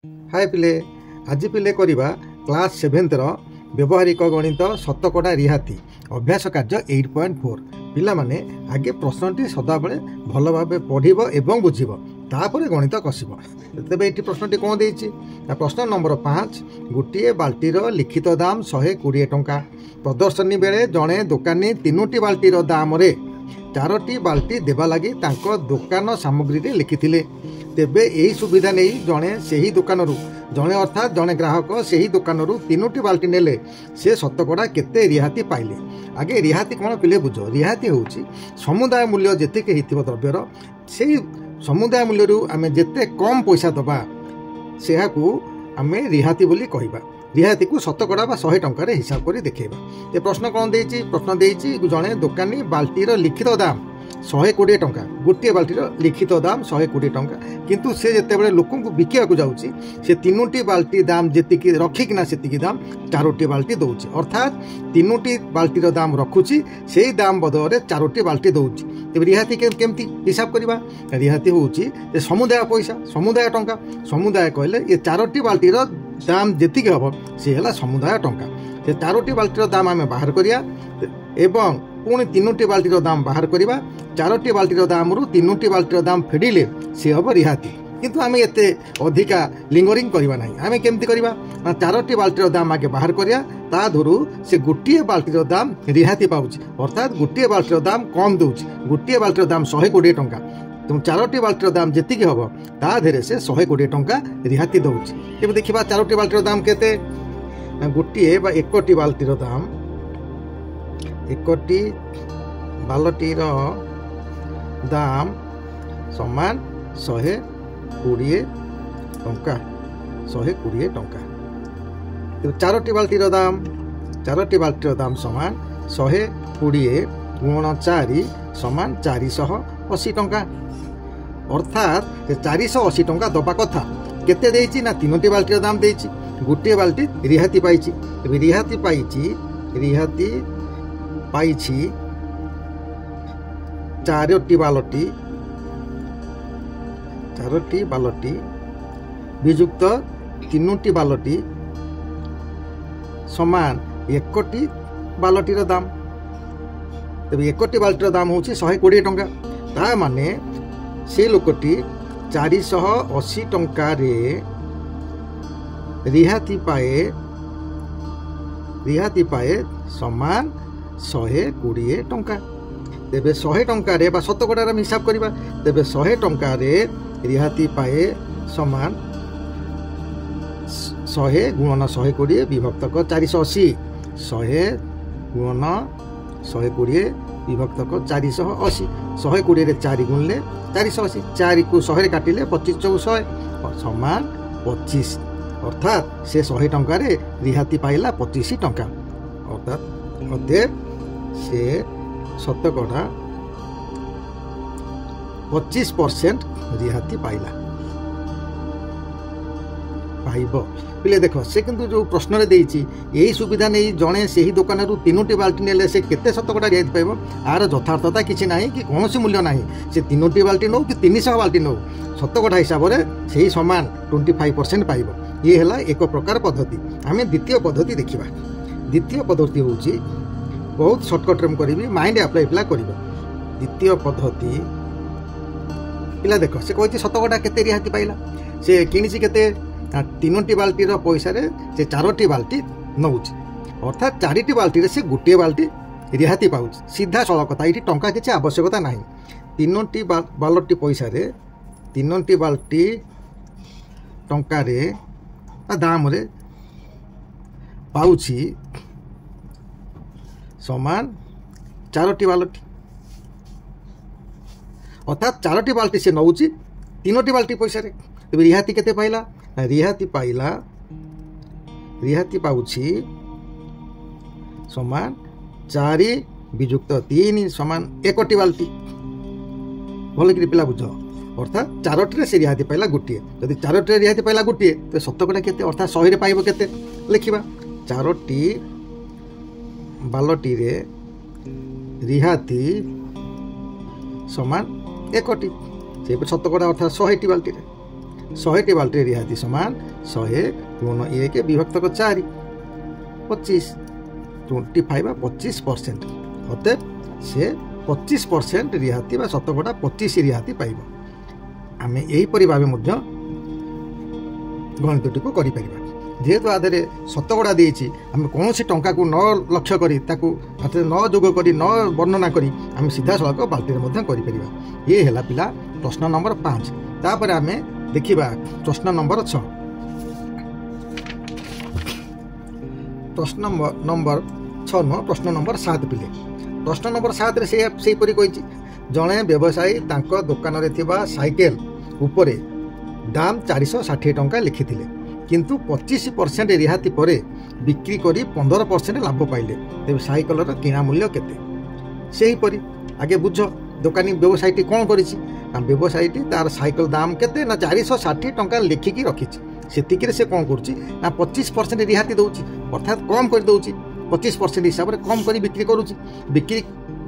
हाय पिले आज पिले करवा क्लास 7 व्यवहारिक गणित शतकड़ा रिहाती अभ्यास कार्य 8.4 पिला माने आगे प्रश्नटी सदाबले भल भाव पढ़व एवं बुझिब तापर गणित कसब। तेज ये प्रश्नटी कौन देती प्रश्न नंबर 5 गोटे बाल्टीर लिखित दाम 120 टंका प्रदर्शनी बेले जड़े दोकानी 3टी बाल्टीर दाम रे 4टी बाल्टी देवा लगी दुकान सामग्री लिखिथिले। तेबे यही सुविधा नहीं जड़े से ही दुकान जड़े अर्थात जड़े ग्राहक से ही दुकान 3टी बाल्टी नेले से शतकड़ा केते रिहाती पाइले। आगे रिहाती कौन पिले बुझ रिहाती हूँ समुदाय मूल्य जेतिक होइथिबो द्रव्यर से समुदाय मूल्य आमे जेते कम पैसा दबा से आमे रिहाती बोली कहबा। रिहाती को शतकड़ा बा 100 टंकार हिसाब कर देखेबा। ये प्रश्न कौन देछि प्रश्न देछि जड़े दोकानी बाल्टीर लिखित दाम 120 टंका गोटे बाल्टीर लिखित दाम 120 टंका किंतु से जेतेबेले लोकन को बिकिया को जाउछि से 3टी बाल्टी दाम जेतिकी रखिकिना सेतिकी दाम 4टी बाल्टी दउछि अर्थात 3टी बाल्टीर दाम रखुछि सेही दाम बदले 4टी बाल्टी दउछि। तेबे रिहाती केमती हिसाब करबा रिहाती होउछि जे समुदाय पैसा समुदाय टंका समुदाय कहले ये 4टी बाल्टीर दाम जेतिकी हबो से हला समुदाय टंका। से 4टी बाल्टीर दाम आमे बाहर करिया एवं पुणी 3टी बाल्टीर दाम बाहर करवा 4टी बाल्टीर दाम रु 3टी बाल्टीर दाम फेडिले से हम रिहाती किंतु आमे एते अधिका लिंगरिंग करवा नहीं। आमे केमती करवा 4टी बाल्टीर दाम आगे बाहर करिया ता धरु से गोटे बाल्टीर दाम रिहाती पाउछि अर्थात गोटे बाल्टीर दाम कम दउछि गोटे बाल्टीर दाम 120 टंका तुम 4टी बाल्टीर दाम जेतिकी हबो ता धेरे से 120 टंका रिहाती दउछि। एबे देखिबा 4टी बाल्टीर दाम केते गोटे बा 1टी बाल्टीर दाम 1टी बाल्टीर दाम समान 120 टंका 120 टंका। 4टी बाल्टीर दाम समान 120 गुण 4 समान 480 टंका अर्थात 480 टंका दबा कथा केते देइछि ना 3टी बाल्टीर दाम देइछि गोटे बाल्टी रिहाती पाइछि। रिहाती पाइछि 4टी बाल्टी विजुक्त 3टी बाल्टी समान 1टी बाल्टीर दाम। तेबे 1टी बाल्टीर दाम होछि 120 टंका ता माने से लोकटी 480 टंका रे रिहाती पाए समान 120 टंका। तेबे 100 टंका रे बा शतकड़ा हिसाब करबा तेबे 100 टंका रे रिहाती पाए समान 100 गुणन 120 विभक्तक 480 100 गुणन 120 विभक्तक 480 120 रे 4 गुणले 480 4 को 100 रे काटिले 25 चौक 100 समान 25 अर्थात से 100 टंका रे रिहाती पाइला 25 टंका अर्थात अतएव से शतकड़ा 25% रिहाती पाइला पिले देख से किंतु जो प्रश्न रे देइछि यही सुविधा नहीं जड़े से ही दुकान 3टी बाल्टी नेले से केते शतकड़ा रिहाती पाइबो आर यथार्थता किछि नाही कि कौन मूल्य नाही से 3टी बाल्टी नौ कि 300 बाल्टी नौ शतकड़ा हिसाब रे सही समान 25% पाइबो। ये हला एक प्रकार पद्धति। आमे द्वितीय पद्धति देखिबा। द्वितीय पद्धति होउछि बहुत शॉर्टकट रे करिवि माइंड अप्लाई करिवो। द्वितीय पद्धति पिला देख से कहछि शतकड़ा केते रिहाती पाइला से किनिछि केते 3टी बाल्टीर पैसा रे से 4टी बाल्टी नउछि अर्थात 4टी बाल्टी रे से गोटे बाल्टी रिहाती पाउछि सीधा सड़क कथा इठी टंका किछि आवश्यकता नाही। 3टी बाल्टी पैसा रे 3टी बाल्टी टंका रे दाम रे पाउछि समान 4टी बाल्टी अर्थात 4टी बाल्टी से नउछि 3टी बाल्टी पैसा रे। तेबे रिहाती केते पाइला रिहाती पाउछि समान 4 विजुक्त 3 समान 1टी बाल्टी भल कि पिला बुझ अर्थात 4टी से रिहाती पाइला गोटे जदि 4टी रिहाती पाइला गोटे तो शतकड़ा केते अर्थात 100 रे पाइबो केते लिखिबा 4टी बाल्टी रे रिहाती समान 1टी से शतकड़ा अर्थात 100टी बाल्टी रे 100टी बाल्टी रिहाती समान 100 गुण 1 विभक्त 4 25 25 25%। अतएव से 25% रिहाती बा शतकड़ा 25 रिहाती पाइब। आम यहीपरि भाव गणितटी को करि परिबा। जेहेतु आधे शतकड़ा देछि आम कौन टंका को न लक्ष्य करी ताकू न जोग करी न वर्णना करी आम सीधा सड़क बाल्टी करि परिबा। ये हैला पिला प्रश्न नंबर 5। तापर आम देखिबा प्रश्न नंबर 6। प्रश्न नंबर 6 न प्रश्न नंबर 7 पिले। प्रश्न नंबर 7 रे से परि कहिछि जणे व्यवसायी तांको दुकान रे थिबा साइकेल उपरे दाम 460 टंका लिखिथिले किंतु 25% रिहाती परे बिक्री करी 15% लाभ पाइले तेज साइकेल किणा मूल्य केते। से परी आगे बुझ दुकानी व्यवसायी कौन करिछि व्यवसायी तार साइकेल दाम केते ना 460 टंका लिखिकी रखिछि। सेतिकिरे से कौन करुछि ना 25% रिहाती दउछि अर्थात कम कर दउछि 25% हिसाब रे कम करी बिक्री करुछि। बिक्री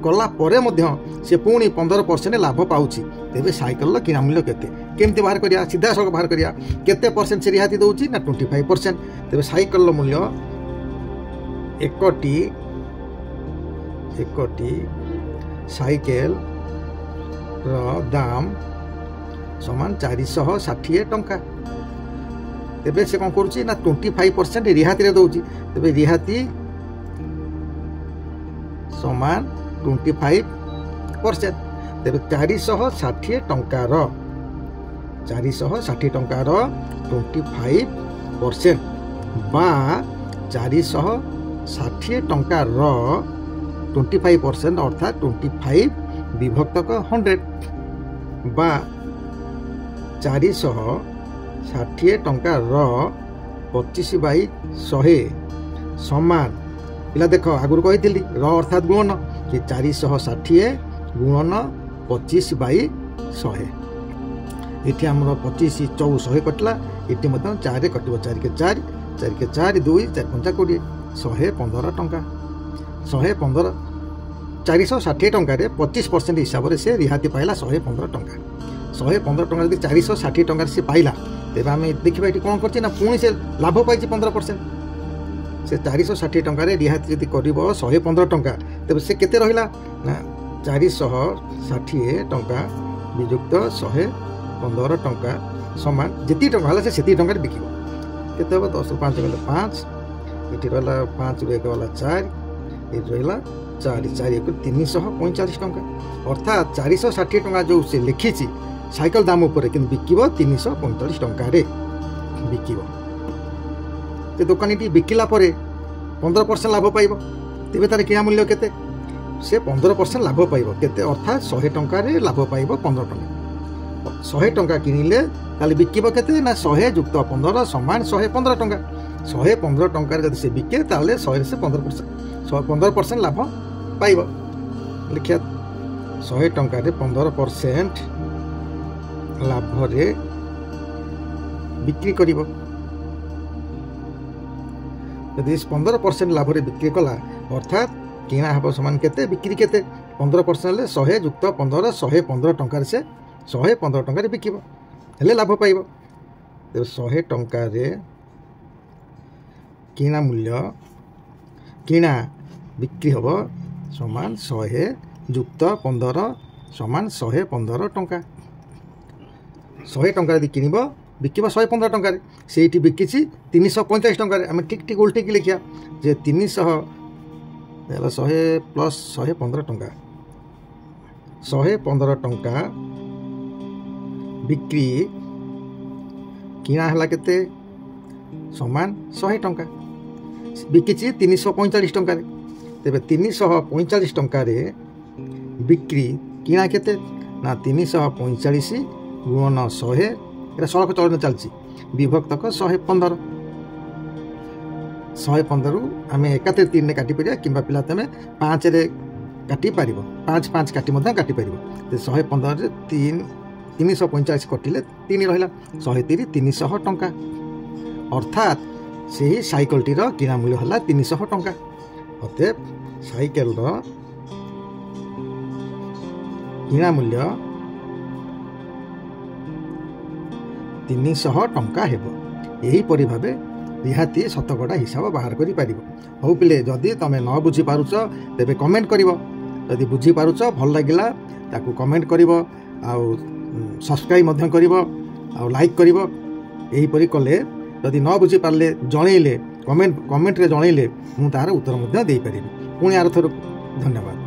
कला परे मध्य से पुणी 15% लाभ पाउछि तेबे साइकेल किणा मूल्य केते केमती बाहर करिया सीधा सड़क बाहर करिया केते परसेंट से रिहाती दउछि ना 25%। तेबे साइकेल मूल्य एकटी साइकेल रो दाम समान 460 टंका। तेबे से कौन करुछि ना 25% रिहाती रे दउछि तेबे रिहाती समान 25%। तेबे 460 टंकार 25% बा 460 टंकार 25% अर्थात 25 विभक्त 100 बा 460 टंकार 25/100 समान पिला देख आगुरी कही अर्थात गुणन कि 460 गुणन 25/100 ये आम 25 100 कटला ये 4 कट 4 के 4 4 के 4 2 4 5 20 115 टंका 115 460 टंकार 25% हिसाब से से रिहाती पाइला 115 टंका 115 टंका जब 460 टंकार से पाइला तेज आम देखा ये कौन कर पुणी से लाभ पाई 15% से 460 टंकार रिहाती जब कर 115 टंका तेज से केते रहिला ना 460 टंका विजुक्त 115 टंका समान जी टंका है से टंकार बिक केते 10 रु 5 गले 5 ये रहा 5 रु 1 वाला 4 ये रहा 4 4 1 345 टंका अर्थात 460 टंका जो से लिखी साइकेल दाम उपर कि बिक 345 टंका बिक दुकानी बिकिला 15% लाभ पाइब तेरे तार किणा मूल्य केते से 15% लाभ पाइब केते अर्थात 100 टंकार लाभ पाइब 15 टंका 100 टंका किनिले ताले बिकिब केते ना 100 जुक्त 15 समान 115 टंका 115 टंकार जब से बिके ताले 100 से 15% लाभ पाइब लिखिया 100 टंकार 15% लाभ रे बिक्री करिब यदि 15% लाभ रे बिक्री कला अर्थात किणा हम समान केते बिक्री केते 15% 100 जुक्त 15 115 टंकार से 115 टंकार बिकिब हेले लाभ पाइब तेज 100 टंकार किणा मूल्य किणा बिक्री हम समान 100 जुक्त 15 समान 115 टंका 100 टंका यदि किनिब बिकिब 115 टंकार से बिकी 345 टंकार आम ठीक ठीक उल्टेक लिखिया जे 300 100 प्लस 115 टंका 115 टंका बिक्री किणा है केते समान 100 टंका बिकी 345 टंकार तेरे 345 टंकार बिक्री किणा केते ना 345 गुणन 100 ये सड़क चलन चलती विभक्तक 115 आम एकातिर 3 काटी पार कि पिला तुम 5 काटी पार 5 5 काटी काटी पार 115 345 कटिले 3 रहा 103 300 टंका अर्थात से ही साइकेलटीर किणा मूल्य है 300 टंका अतएव साइकेल किणा मूल्य 300 ଟଙ୍କା ହେବ। ଏହିପରି ଭାବେ ରିହାତି ଶତକଡ଼ା ହିସାବ ବାହାର କରିପାରିବ। ହଉ ପିଲେ, ଯଦି ତୁମେ ନ ବୁଝିପାରୁଛ ତେବେ କମେଣ୍ଟ କରିବ। ଯଦି ବୁଝିପାରୁଛ, ଭଲ ଲାଗିଲା ତାକୁ କମେଣ୍ଟ କରିବ, ଆଉ ସବସ୍କ୍ରାଇବ୍ ମଧ୍ୟ କରିବ, ଆଉ ଲାଇକ୍ କରିବ। ଏହିପରି କଲେ, ଯଦି ନ ବୁଝିପାରିଲେ ଜଣେଇଲେ, କମେଣ୍ଟରେ ଜଣେଇଲେ ମୁଁ ତାର ଉତ୍ତର ମଧ୍ୟ ଦେଇପାରିବି। ପୁଣି ଆରଥର ଧନ୍ୟବାଦ।